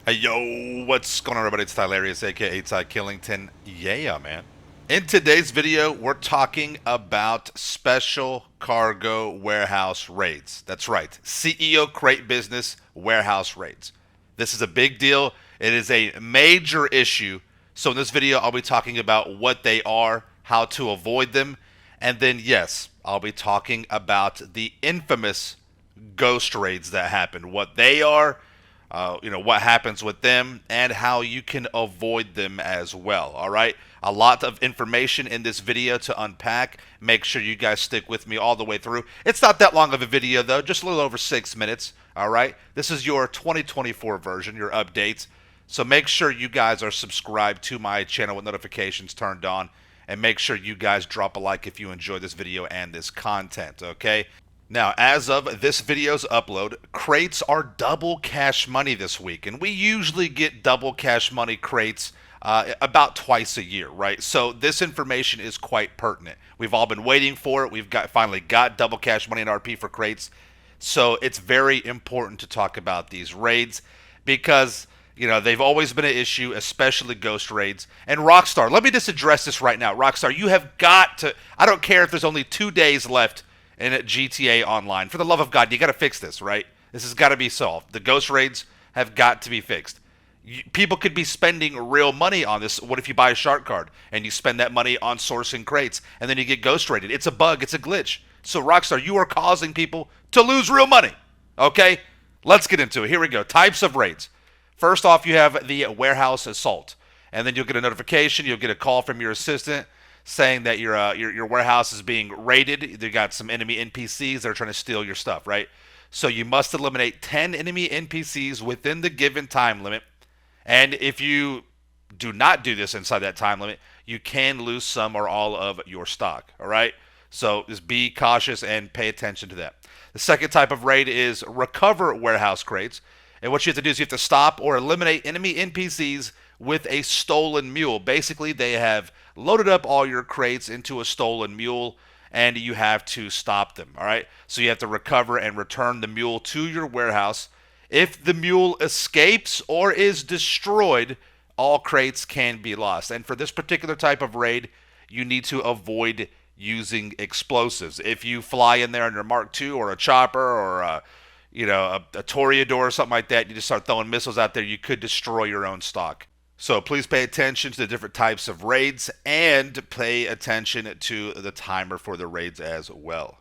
Hey yo, what's going on everybody? It's Tylarious, aka Ty Killington. Yeah, man. In today's video, we're talking about special cargo warehouse raids. That's right, CEO crate business warehouse raids. This is a big deal. It is a major issue. So in this video, I'll be talking about what they are, how to avoid them, and then yes, I'll be talking about the infamous ghost raids that happen, what they are, what happens with them, and how you can avoid them as well. All right, a lot of information in this video to unpack. Make sure you guys stick with me all the way through. It's not that long of a video though, just a little over 6 minutes. All right, this is your 2024 version, your updates. So make sure you guys are subscribed to my channel with notifications turned on, and make sure you guys drop a like if you enjoy this video and this content, okay? Now, as of this video's upload, crates are double cash money this week, and we usually get double cash money crates about twice a year, right? So this information is quite pertinent. We've all been waiting for it. We've finally got double cash money in RP for crates, so it's very important to talk about these raids because they've always been an issue, especially ghost raids. And Rockstar, let me just address this right now. Rockstar, you have got to. I don't care if there's only 2 days left in GTA Online. For the love of God, you got to fix this, right? This has got to be solved. The ghost raids have got to be fixed. People could be spending real money on this. What if you buy a shark card and you spend that money on sourcing crates and then you get ghost raided? It's a bug. It's a glitch. So Rockstar, you are causing people to lose real money. Okay? Let's get into it. Here we go. Types of raids. First off, you have the warehouse assault. And then you'll get a notification. You'll get a call from your assistant saying that your warehouse is being raided. They got some enemy NPCs that are trying to steal your stuff, right? So you must eliminate 10 enemy NPCs within the given time limit. And if you do not do this inside that time limit, you can lose some or all of your stock, all right? So just be cautious and pay attention to that. The second type of raid is recover warehouse crates. And what you have to do is you have to stop or eliminate enemy NPCs with a stolen mule. Basically, they have loaded up all your crates into a stolen mule, and you have to stop them. All right? So you have to recover and return the mule to your warehouse. If the mule escapes or is destroyed, all crates can be lost. And for this particular type of raid, you need to avoid using explosives. If you fly in there in your Mark II or a chopper or a Toreador or something like that, you just start throwing missiles out there, you could destroy your own stock. So please pay attention to the different types of raids and pay attention to the timer for the raids as well.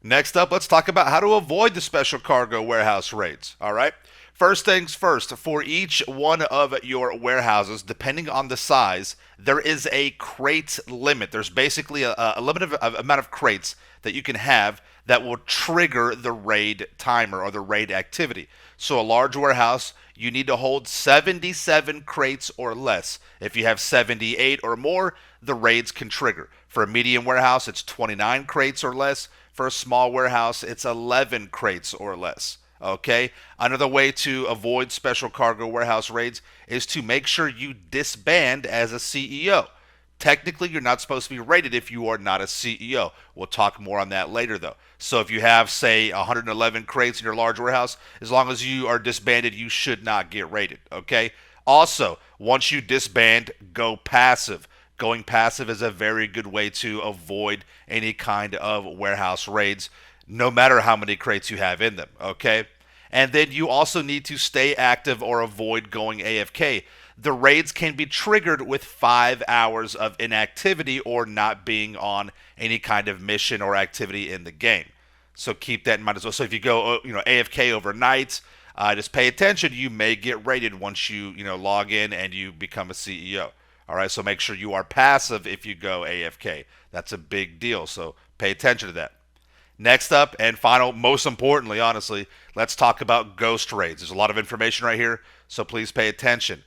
Next up, let's talk about how to avoid the special cargo warehouse raids. All right. First things first, for each one of your warehouses, depending on the size, there is a crate limit. There's basically a limited amount of crates that you can have that will trigger the raid timer or the raid activity. So a large warehouse, you need to hold 77 crates or less. If you have 78 or more, the raids can trigger. For a medium warehouse, it's 29 crates or less. For a small warehouse, it's 11 crates or less. Okay? Another way to avoid special cargo warehouse raids is to make sure you disband as a CEO. Technically, you're not supposed to be raided if you are not a CEO. We'll talk more on that later, though. So if you have, say, 111 crates in your large warehouse, as long as you are disbanded, you should not get raided, okay? Also, once you disband, go passive. Going passive is a very good way to avoid any kind of warehouse raids, no matter how many crates you have in them, okay? And then you also need to stay active or avoid going AFK. The raids can be triggered with 5 hours of inactivity or not being on any kind of mission or activity in the game. So keep that in mind as well. So if you go, AFK overnight, just pay attention. You may get raided once you, log in and you become a CEO. All right, so make sure you are passive if you go AFK. That's a big deal, so pay attention to that. Next up, and final, most importantly, honestly, let's talk about ghost raids. There's a lot of information right here, so please pay attention.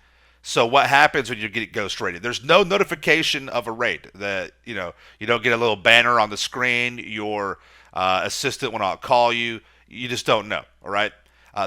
So what happens when you get ghost raided? There's no notification of a raid. You don't get a little banner on the screen. Your assistant will not call you. You just don't know, all right?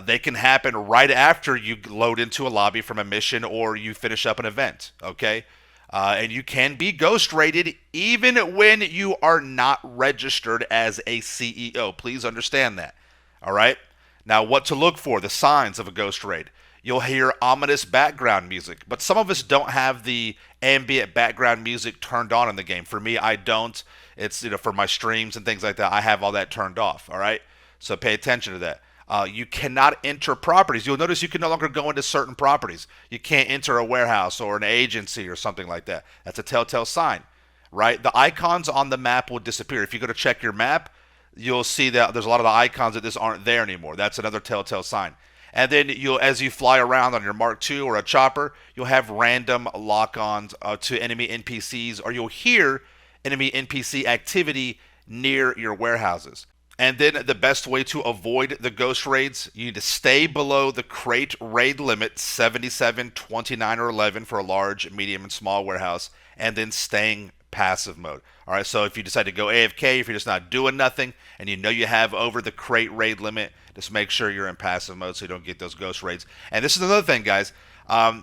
They can happen right after you load into a lobby from a mission or you finish up an event, okay? And you can be ghost raided even when you are not registered as a CEO. Please understand that, all right? Now, what to look for, the signs of a ghost raid. you'll hear ominous background music. But some of us don't have the ambient background music turned on in the game. For me, I don't. It's, for my streams and things like that, I have all that turned off. All right, so pay attention to that. You cannot enter properties. You'll notice you can no longer go into certain properties. You can't enter a warehouse or an agency or something like that. That's a telltale sign, right? The icons on the map will disappear. If you go to check your map, you'll see that there's a lot of the icons that just aren't there anymore. That's another telltale sign. And then as you fly around on your Mark II or a chopper, you'll have random lock-ons to enemy NPCs, or you'll hear enemy NPC activity near your warehouses. And then the best way to avoid the ghost raids, you need to stay below the crate raid limit 77, 29, or 11 for a large, medium, and small warehouse, and then staying passive mode. All right, so if you decide to go AFK, if you're just not doing nothing, and you know you have over the crate raid limit, just make sure you're in passive mode so you don't get those ghost raids. And this is another thing, guys.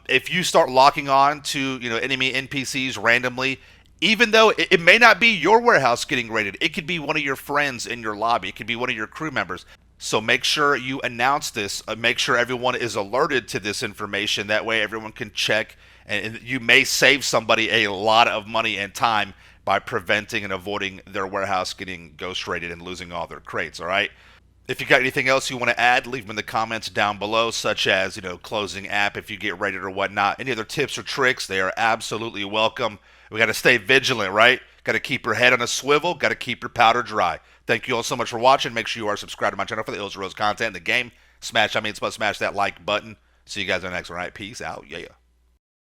If you start locking on to enemy NPCs randomly, even though it may not be your warehouse getting raided, it could be one of your friends in your lobby. It could be one of your crew members. So make sure you announce this. Make sure everyone is alerted to this information. That way everyone can check, and you may save somebody a lot of money and time by preventing and avoiding their warehouse getting ghost raided and losing all their crates, all right? If you got anything else you want to add, leave them in the comments down below, such as, closing app if you get raided or whatnot. Any other tips or tricks, they are absolutely welcome. We got to stay vigilant, right? Got to keep your head on a swivel. Got to keep your powder dry. Thank you all so much for watching. Make sure you are subscribed to my channel for the Ills Rose content in the game. Smash that like button. See you guys on the next one. All right, peace out. Yeah.